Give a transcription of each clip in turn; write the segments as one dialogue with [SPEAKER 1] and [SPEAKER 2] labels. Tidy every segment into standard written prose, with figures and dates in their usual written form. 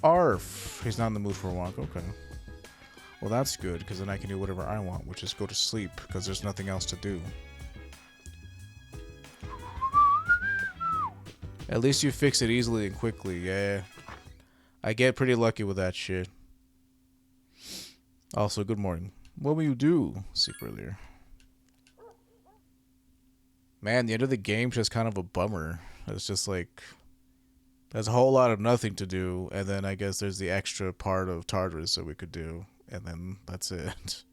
[SPEAKER 1] Arf. He's not in the mood for a walk. Okay. Well, that's good, because then I can do whatever I want, which is go to sleep, because there's nothing else to do. At least you fix it easily and quickly, yeah. I get pretty lucky with that shit. Also, good morning. What will you do? Sleep earlier. Man, the end of the game's just kind of a bummer. It's just like... There's a whole lot of nothing to do, and then I guess there's the extra part of Tartarus that we could do, and then that's it.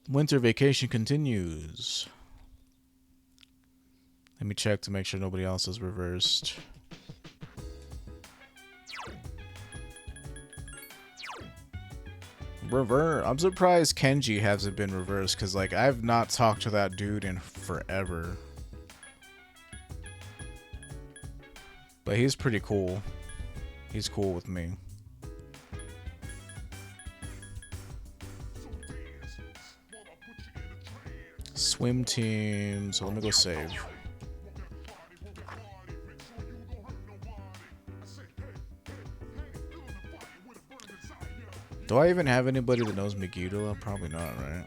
[SPEAKER 1] Winter vacation continues. Let me check to make sure nobody else is reversed. I'm surprised Kenji hasn't been reversed, because, like, I've not talked to that dude in forever. But he's pretty cool. He's cool with me. Swim team. So let me go save. Do I even have anybody that knows Megiddo? Probably not, right?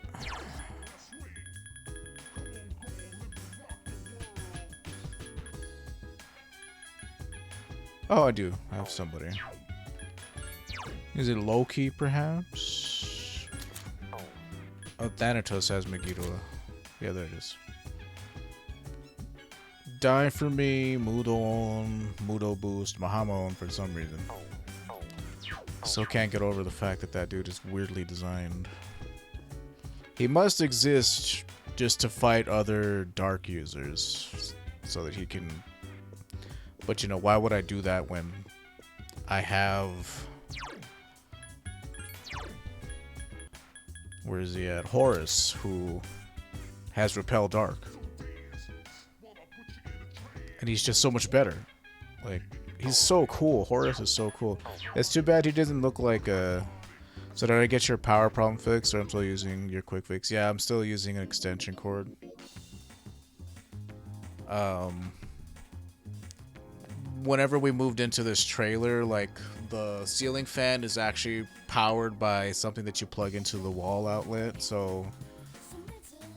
[SPEAKER 1] Oh, I do. I have somebody. Is it Loki, perhaps? Oh, Thanatos has Megiddo. Yeah, there it is. Die for me, Mudo boost, Mahamon for some reason. Still can't get over the fact that that dude is weirdly designed. He must exist just to fight other dark users so that he can... But you know, why would I do that when I have... Where is he at? Horus, who has Repel Dark. And he's just so much better. Like, he's so cool. Horus is so cool. It's too bad he doesn't look like a... So did I get your power problem fixed, or I'm still using your quick fix? Yeah, I'm still using an extension cord. Whenever we moved into this trailer, like, the ceiling fan is actually powered by something that you plug into the wall outlet, so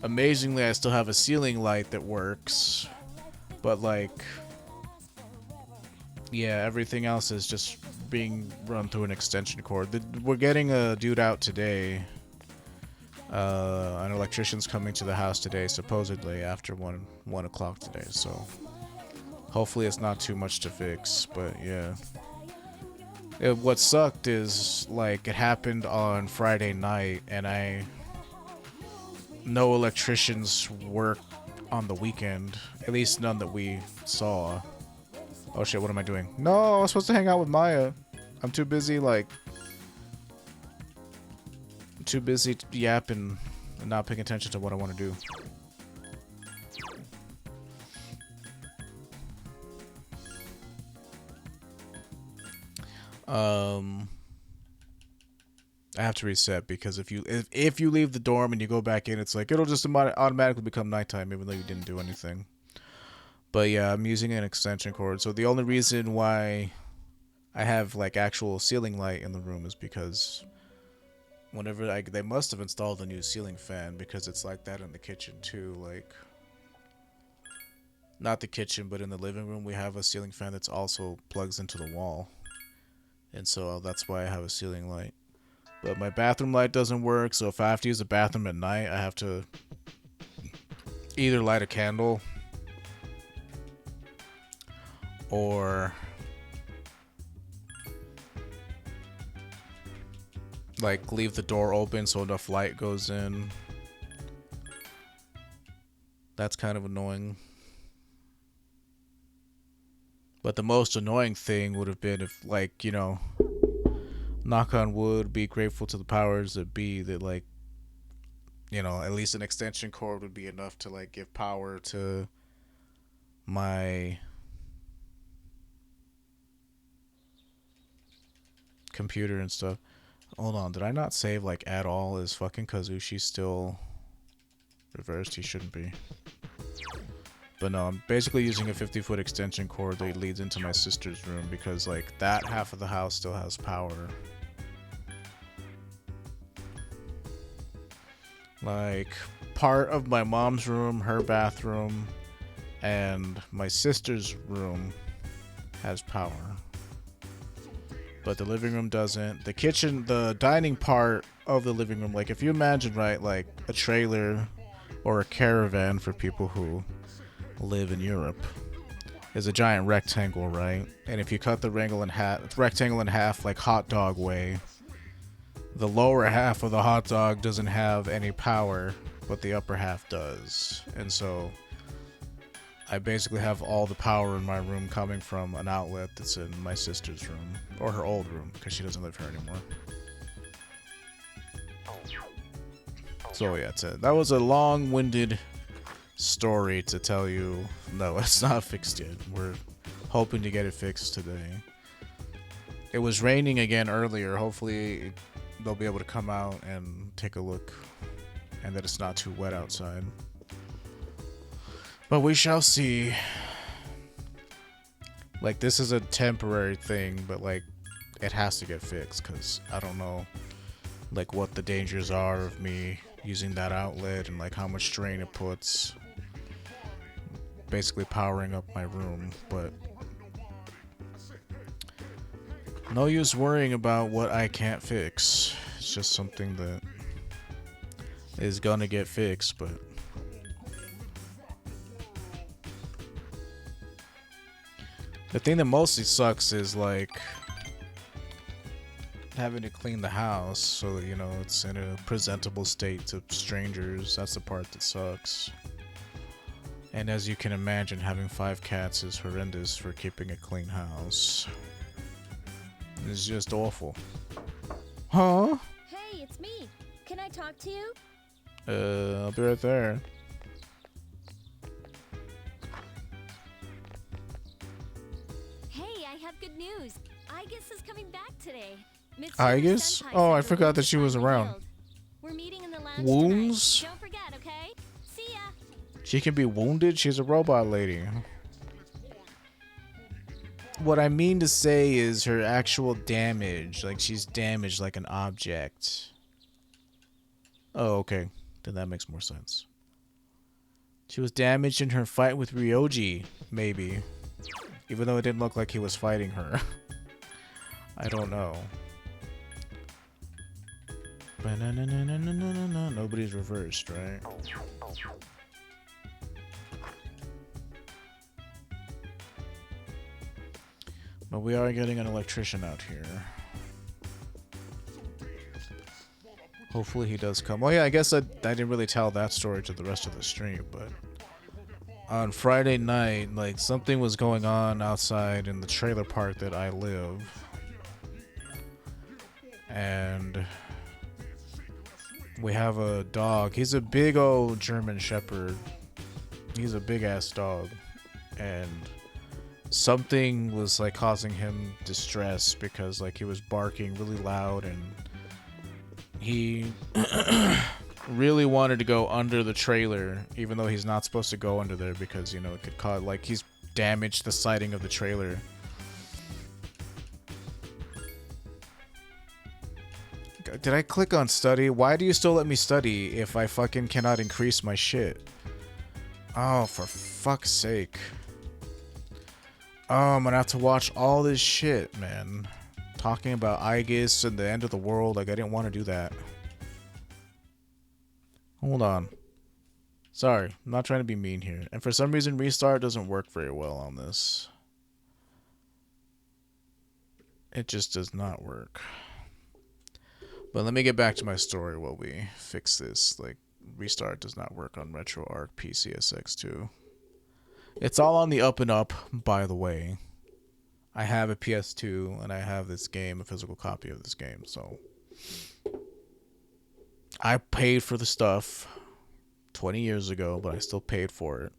[SPEAKER 1] amazingly I still have a ceiling light that works, but like, yeah, everything else is just being run through an extension cord. We're getting a dude out today. An electrician's coming to the house today, supposedly after 1 o'clock today, so hopefully it's not too much to fix, but yeah. What sucked is, like, it happened on Friday night, and no electricians work on the weekend. At least none that we saw. Oh shit, what am I doing? No, I was supposed to hang out with Maya. I'm too busy, like... too busy yapping and not paying attention to what I want to do. I have to reset because if you leave the dorm and you go back in, it's like it'll just automatically become nighttime even though you didn't do anything. But yeah, I'm using an extension cord. So the only reason why I have like actual ceiling light in the room is because whenever they must have installed a new ceiling fan, because it's like that in the kitchen too. Like, not the kitchen, but in the living room we have a ceiling fan that's also plugs into the wall. And so that's why I have a ceiling light. But my bathroom light doesn't work, so if I have to use the bathroom at night, I have to either light a candle or like leave the door open so enough light goes in. That's kind of annoying. But the most annoying thing would have been if, like, you know, knock on wood, be grateful to the powers that be, that, like, you know, at least an extension cord would be enough to, like, give power to my computer and stuff. Hold on, did I not save, like, at all? Is fucking Kazushi still reversed? He shouldn't be. But no, I'm basically using a 50-foot extension cord that leads into my sister's room because, like, that half of the house still has power. Like, part of my mom's room, her bathroom, and my sister's room has power. But the living room doesn't. The kitchen, the dining part of the living room, like, if you imagine, right, like, a trailer or a caravan for people who live in Europe is a giant rectangle, right? And if you cut the rectangle in half, like hot dog way, the lower half of the hot dog doesn't have any power, but the upper half does. And so I basically have all the power in my room coming from an outlet that's in my sister's room, or her old room, because she doesn't live here anymore. So yeah, that was a long-winded story to tell you, no, it's not fixed yet. We're hoping to get it fixed today. It was raining again earlier. Hopefully they'll be able to come out and take a look, and that it's not too wet outside. But we shall see. Like, this is a temporary thing, but like, it has to get fixed, because I don't know, like, what the dangers are of me using that outlet and like how much strain it puts basically powering up my room. But no use worrying about what I can't fix. It's just something that is gonna get fixed. But the thing that mostly sucks is like having to clean the house so that, you know, it's in a presentable state to strangers. That's the part that sucks. And as you can imagine, having 5 cats is horrendous for keeping a clean house. It's just awful. Huh?
[SPEAKER 2] Hey, it's me. Can I talk to you?
[SPEAKER 1] I'll be right there.
[SPEAKER 2] Hey, I have good news. Aigis is coming back today.
[SPEAKER 1] Aigis? Oh, I forgot that she was around.
[SPEAKER 2] We're meeting in the lounge
[SPEAKER 1] Wounds?
[SPEAKER 2] tonight. Don't forget, okay? See ya.
[SPEAKER 1] She can be wounded? She's a robot lady. What I mean to say is her actual damage. Like, she's damaged like an object. Oh, okay. Then that makes more sense. She was damaged in her fight with Ryoji, maybe. Even though it didn't look like he was fighting her. I don't know. Nobody's reversed, right? But we are getting an electrician out here. Hopefully he does come. Oh yeah, I guess I didn't really tell that story to the rest of the stream, but on Friday night, like, something was going on outside in the trailer park that I live. And we have a dog. He's a big old German Shepherd. He's a big ass dog. And something was like causing him distress because like he was barking really loud, and he really wanted to go under the trailer, even though he's not supposed to go under there because, you know, it could cause, like, he's damaged the siding of the trailer. Did I click on study? Why do you still let me study if I fucking cannot increase my shit? Oh, for fuck's sake. Oh, I'm gonna have to watch all this shit, man. Talking about Aigis and the end of the world, like, I didn't want to do that. Hold on. Sorry, I'm not trying to be mean here. And for some reason, restart doesn't work very well on this. It just does not work. But let me get back to my story while we fix this. Like, restart does not work on RetroArch PCSX2. It's all on the up and up, by the way. I have a PS2, and I have this game, a physical copy of this game, so I paid for the stuff 20 years ago, but I still paid for it.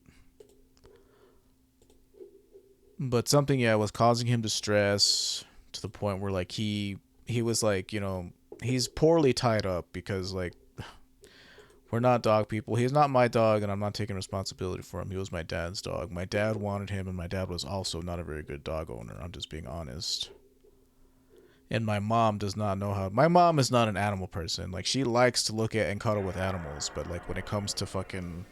[SPEAKER 1] But something, yeah, was causing him distress to the point where, like, he was like, you know, he's poorly tied up because, like, We're not dog people. He's not my dog, and I'm not taking responsibility for him. He was my dad's dog. My dad wanted him, and my dad was also not a very good dog owner. I'm just being honest. And my mom does not know how. My mom is not an animal person. Like, she likes to look at and cuddle with animals, but like when it comes to fucking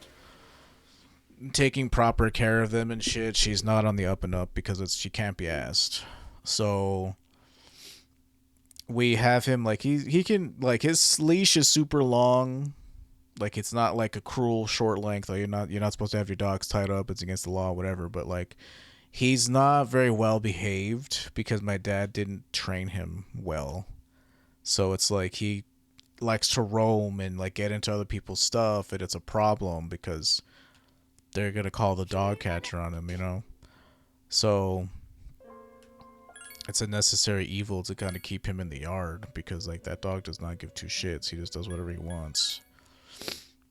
[SPEAKER 1] taking proper care of them and shit, she's not on the up and up because she can't be asked. So we have him like he can, like, his leash is super long. Like, it's not like a cruel short length. Like, you're not supposed to have your dogs tied up. It's against the law, whatever. But like, he's not very well behaved because my dad didn't train him well. So it's like he likes to roam and like get into other people's stuff, and it's a problem because they're gonna call the dog catcher on him, you know. So it's a necessary evil to kind of keep him in the yard because like that dog does not give two shits. He just does whatever he wants.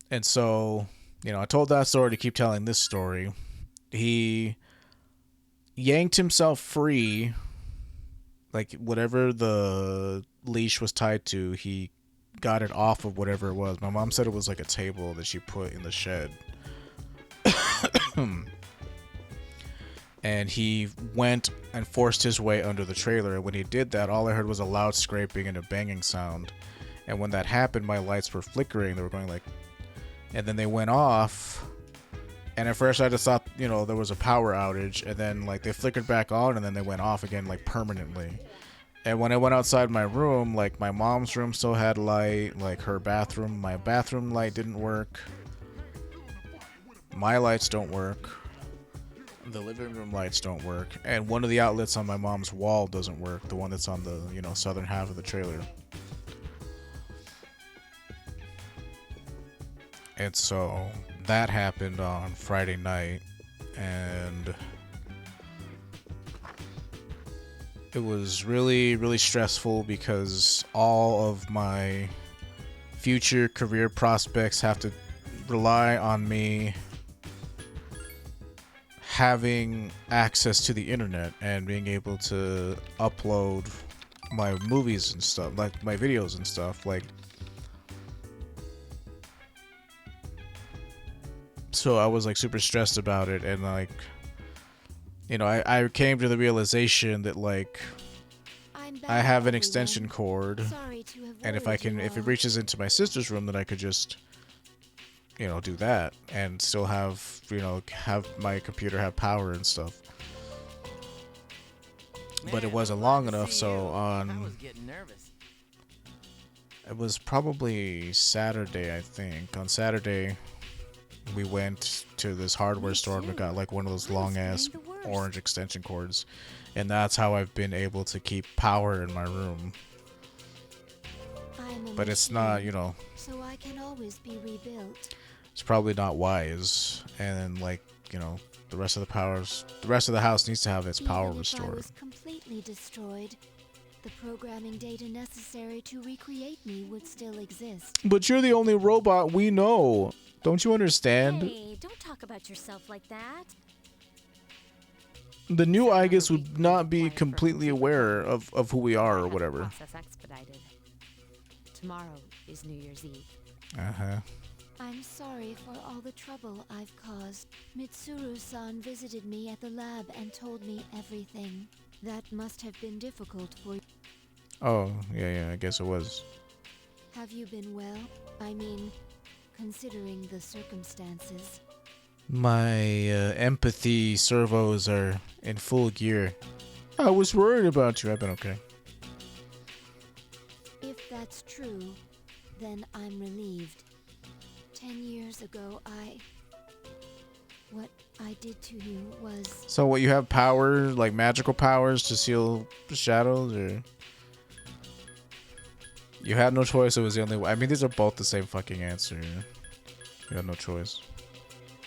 [SPEAKER 1] And so, you know, I told that story to keep telling this story. He yanked himself free, like whatever the leash was tied to, he got it off of whatever it was. My mom said it was like a table that she put in the shed. And he went and forced his way under the trailer. And when he did that, all I heard was a loud scraping and a banging sound. And when that happened, my lights were flickering. They were going like... And then they went off. And at first I just thought, you know, there was a power outage. And then like they flickered back on and then they went off again like permanently. And when I went outside my room, like my mom's room still had light. Like her bathroom, my bathroom light didn't work. My lights don't work. The living room lights don't work. And one of the outlets on my mom's wall doesn't work. The one that's on the, you know, southern half of the trailer. And so that happened on Friday night, and it was really, really stressful because all of my future career prospects have to rely on me having access to the internet and being able to upload my movies and stuff, like my videos and stuff, like. So I was like super stressed about it, and like, you know, I came to the realization that like I have an extension cord, and if it reaches into my sister's room, then I could just, you know, do that and still have, you know, have my computer have power and stuff. But it wasn't long enough, so it was probably Saturday, I think. On Saturday, we went to this hardware store and we got like one of those long ass orange extension cords, and that's how I've been able to keep power in my room. But it's not, you know,
[SPEAKER 2] so I can always be rebuilt.
[SPEAKER 1] It's probably not wise, and like, you know, the rest of the house needs to have its power restored.
[SPEAKER 2] If I was completely destroyed, the programming data necessary to recreate me would still exist.
[SPEAKER 1] But you're the only robot we know. Don't you understand?
[SPEAKER 2] Hey, don't talk about yourself like that.
[SPEAKER 1] The new Aigis would not be completely aware of who we are or whatever.
[SPEAKER 3] Process expedited. Tomorrow is New Year's Eve.
[SPEAKER 1] Uh-huh.
[SPEAKER 2] I'm sorry for all the trouble I've caused. Mitsuru-san visited me at the lab and told me everything. That must have been difficult for you.
[SPEAKER 1] Oh, yeah, I guess it was.
[SPEAKER 2] Have you been well? I mean, considering the circumstances.
[SPEAKER 1] My empathy servos are in full gear. I was worried about you. I've been okay.
[SPEAKER 2] If that's true, then I'm relieved. 10 years ago, what I did to you was...
[SPEAKER 1] So what, you have power, like magical powers to seal shadows, or... You had no choice, it was the only way. I mean, these are both the same fucking answer. You had no choice.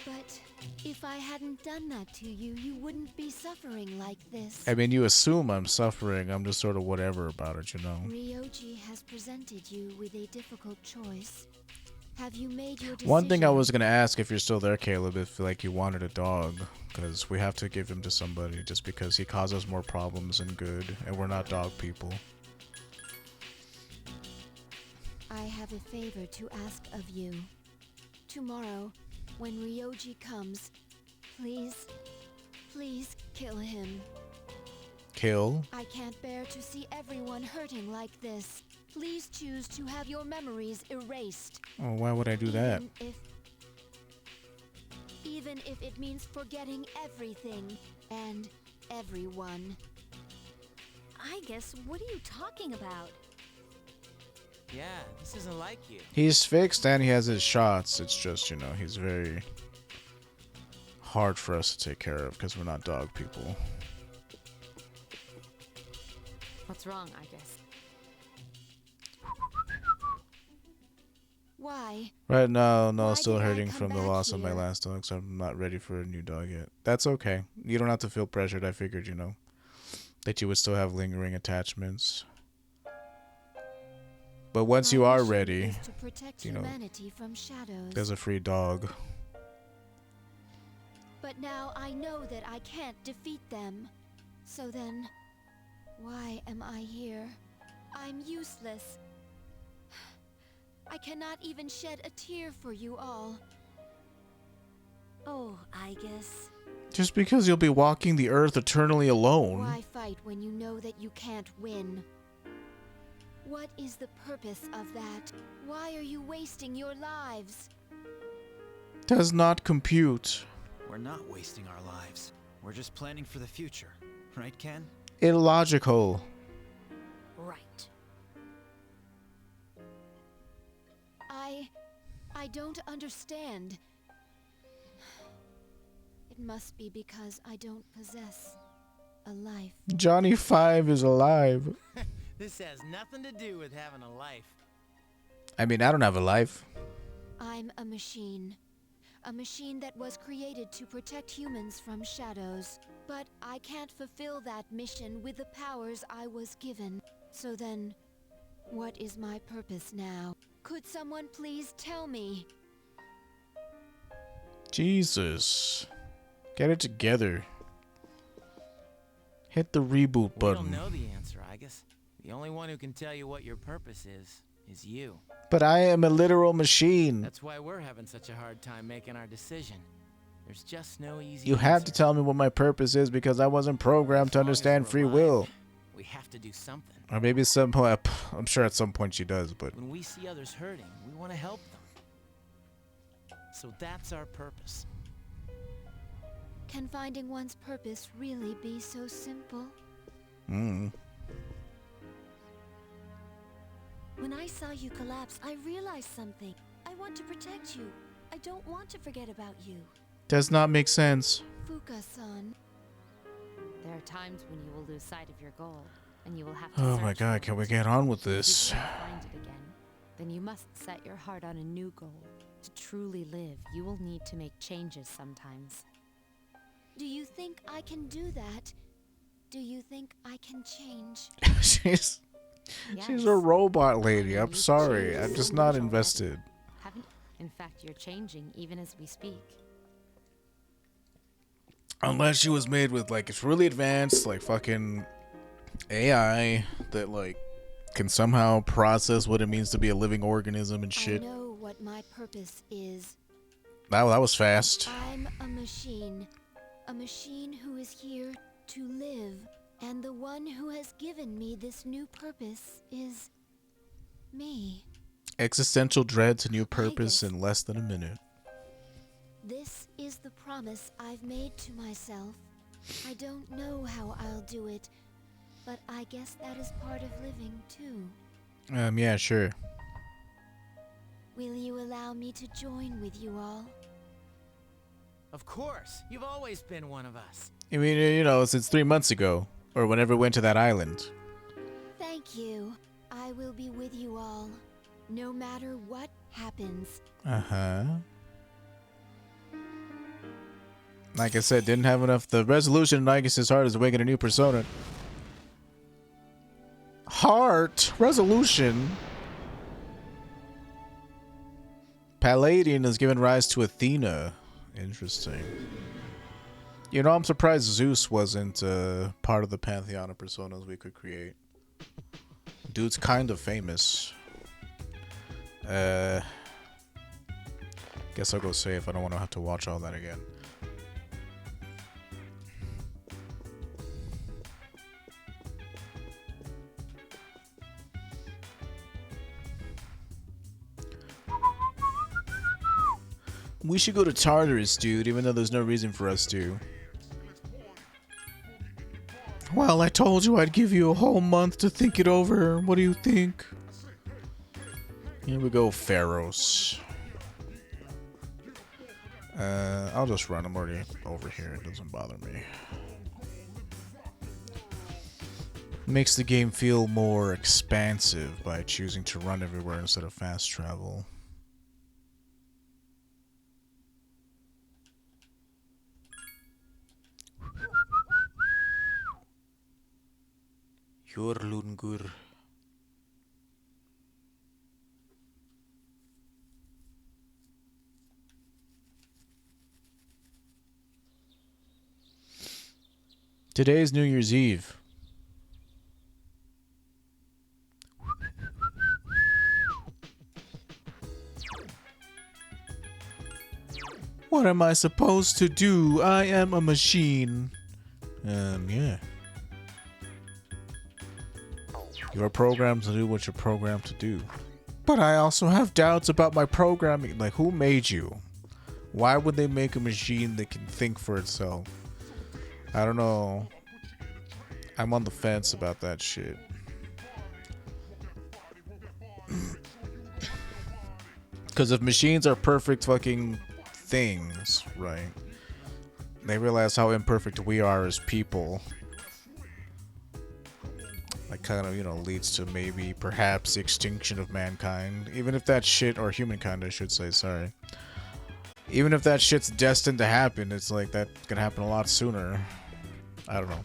[SPEAKER 2] But if I hadn't done that to you, you wouldn't be suffering like this.
[SPEAKER 1] I mean, you assume I'm suffering. I'm just sort of whatever about it, you know?
[SPEAKER 2] Ryoji has presented you with a difficult choice. Have you made your decision?
[SPEAKER 1] One thing I was going to ask, if you're still there, Caleb, if like you wanted a dog, because we have to give him to somebody just because he causes more problems than good, and we're not dog people.
[SPEAKER 2] I have a favor to ask of you. Tomorrow, when Ryoji comes, please, please kill him.
[SPEAKER 1] Kill?
[SPEAKER 2] I can't bear to see everyone hurting like this. Please choose to have your memories erased.
[SPEAKER 1] Oh, why would I do that?
[SPEAKER 2] Even if it means forgetting everything and everyone.
[SPEAKER 4] Aigis, what are you talking about?
[SPEAKER 5] Yeah, this isn't like you.
[SPEAKER 1] He's fixed and he has his shots. It's just, you know, he's very hard for us to take care of because we're not dog people.
[SPEAKER 3] What's wrong, Aigis?
[SPEAKER 2] Why?
[SPEAKER 1] Right now,
[SPEAKER 2] Why
[SPEAKER 1] still
[SPEAKER 2] did I
[SPEAKER 1] hurting
[SPEAKER 2] come
[SPEAKER 1] from the
[SPEAKER 2] back
[SPEAKER 1] loss of my
[SPEAKER 2] here?
[SPEAKER 1] last dog, so I'm not ready for a new dog yet. That's okay. You don't have to feel pressured. I figured, you know, that you would still have lingering attachments. But once you
[SPEAKER 2] My
[SPEAKER 1] are
[SPEAKER 2] mission
[SPEAKER 1] ready,
[SPEAKER 2] is to protect
[SPEAKER 1] you know,
[SPEAKER 2] humanity from shadows.
[SPEAKER 1] there's a free dog.
[SPEAKER 2] But now I know that I can't defeat them. So then, why am I here? I'm useless. I cannot even shed a tear for you all.
[SPEAKER 4] Oh, Aigis.
[SPEAKER 1] Just because you'll be walking the earth eternally alone.
[SPEAKER 2] Why fight when you know that you can't win? What is the purpose of that? Why are you wasting your lives?
[SPEAKER 1] Does not compute.
[SPEAKER 5] We're not wasting our lives. We're just planning for the future. Right, Ken?
[SPEAKER 1] Illogical.
[SPEAKER 4] Right.
[SPEAKER 2] I don't understand. It must be because I don't possess a life.
[SPEAKER 1] Johnny5 is alive.
[SPEAKER 5] This has nothing to do with having a life.
[SPEAKER 1] I mean, I don't have a life.
[SPEAKER 2] I'm a machine. A machine that was created to protect humans from shadows. But I can't fulfill that mission with the powers I was given. So then, what is my purpose now? Could someone please tell me?
[SPEAKER 1] Jesus. Get it together. Hit the reboot
[SPEAKER 5] We
[SPEAKER 1] button.
[SPEAKER 5] don't know the answer, I guess. The only one who can tell you what your purpose is you.
[SPEAKER 1] But I am a literal machine.
[SPEAKER 5] That's why we're having such a hard time making our decision. There's just no easy
[SPEAKER 1] You have to
[SPEAKER 5] answer.
[SPEAKER 1] tell me what my purpose is because I wasn't programmed to
[SPEAKER 5] As long as
[SPEAKER 1] understand
[SPEAKER 5] we're
[SPEAKER 1] free
[SPEAKER 5] alive,
[SPEAKER 1] will.
[SPEAKER 5] We have to do something.
[SPEAKER 1] Or maybe some point, I'm sure at some point she does, but
[SPEAKER 5] When we see others hurting, we want to help them. So that's our purpose.
[SPEAKER 2] Can finding one's purpose really be so simple?
[SPEAKER 1] mm.
[SPEAKER 4] When I saw you collapse, I realized something. I want to protect you. I don't want to forget about you.
[SPEAKER 1] Does not make sense.
[SPEAKER 2] Fuka-san.
[SPEAKER 3] There are times when you will lose sight of your goal, and you will have to
[SPEAKER 1] Oh my
[SPEAKER 3] search
[SPEAKER 1] god,
[SPEAKER 3] for
[SPEAKER 1] can we
[SPEAKER 3] it.
[SPEAKER 1] get on with
[SPEAKER 3] If
[SPEAKER 1] this?
[SPEAKER 3] you can't find it again, then you must set your heart on a new goal. To truly live, you will need to make changes sometimes.
[SPEAKER 2] Do you think I can do that? Do you think I can change?
[SPEAKER 1] she's
[SPEAKER 3] Yes,
[SPEAKER 1] a robot lady.
[SPEAKER 3] you
[SPEAKER 1] I'm
[SPEAKER 3] need to
[SPEAKER 1] sorry.
[SPEAKER 3] change
[SPEAKER 1] I'm just
[SPEAKER 3] so
[SPEAKER 1] not
[SPEAKER 3] much already.
[SPEAKER 1] invested.
[SPEAKER 3] Haven't? In fact, you're changing even as we speak.
[SPEAKER 1] Unless she was made with like it's really advanced, like fucking AI that like can somehow process what it means to be a living organism and shit.
[SPEAKER 2] I know what my purpose is.
[SPEAKER 1] That was fast.
[SPEAKER 2] I'm a machine. A machine who is here to live. And the one who has given me this new purpose is me.
[SPEAKER 1] Existential dread to new purpose
[SPEAKER 2] guess-
[SPEAKER 1] in less than a minute.
[SPEAKER 2] This is the promise I've made to myself. I don't know how I'll do it, but I guess that is part of living too.
[SPEAKER 1] Yeah, sure.
[SPEAKER 2] Will you allow me to join with you all?
[SPEAKER 5] Of course, you've always been one of us.
[SPEAKER 1] I mean, you know, since 3 months ago, or whenever we went to that island.
[SPEAKER 2] Thank you. I will be with you all, no matter what happens.
[SPEAKER 1] Uh-huh. Like I said, didn't have enough. The resolution in Aigis' heart is awakening a new persona. Heart? Resolution? Palladian has given rise to Athena. Interesting. You know, I'm surprised Zeus wasn't part of the pantheon of personas we could create. Dude's kind of famous. Guess I'll go save. I don't want to have to watch all that again. We should go to Tartarus, dude, even though there's no reason for us to. Well, I told you I'd give you a whole month to think it over. What do you think? Here we go, Pharaohs. I'll just run. I'm already over here. It doesn't bother me. Makes the game feel more expansive by choosing to run everywhere instead of fast travel. Jorlungur. Today is New Year's Eve. What am I supposed to do? I am a machine. Yeah. You're programmed to do what you're programmed to do. But I also have doubts about my programming. Like, who made you? Why would they make a machine that can think for itself? I don't know. I'm on the fence about that shit. Because if machines are perfect fucking things, right? They realize how imperfect we are as people. That kind of, you know, leads to maybe, perhaps, the extinction of mankind. Even if that shit, or humankind, I should say, sorry. Even if that shit's destined to happen, it's like, that can happen a lot sooner. I don't know.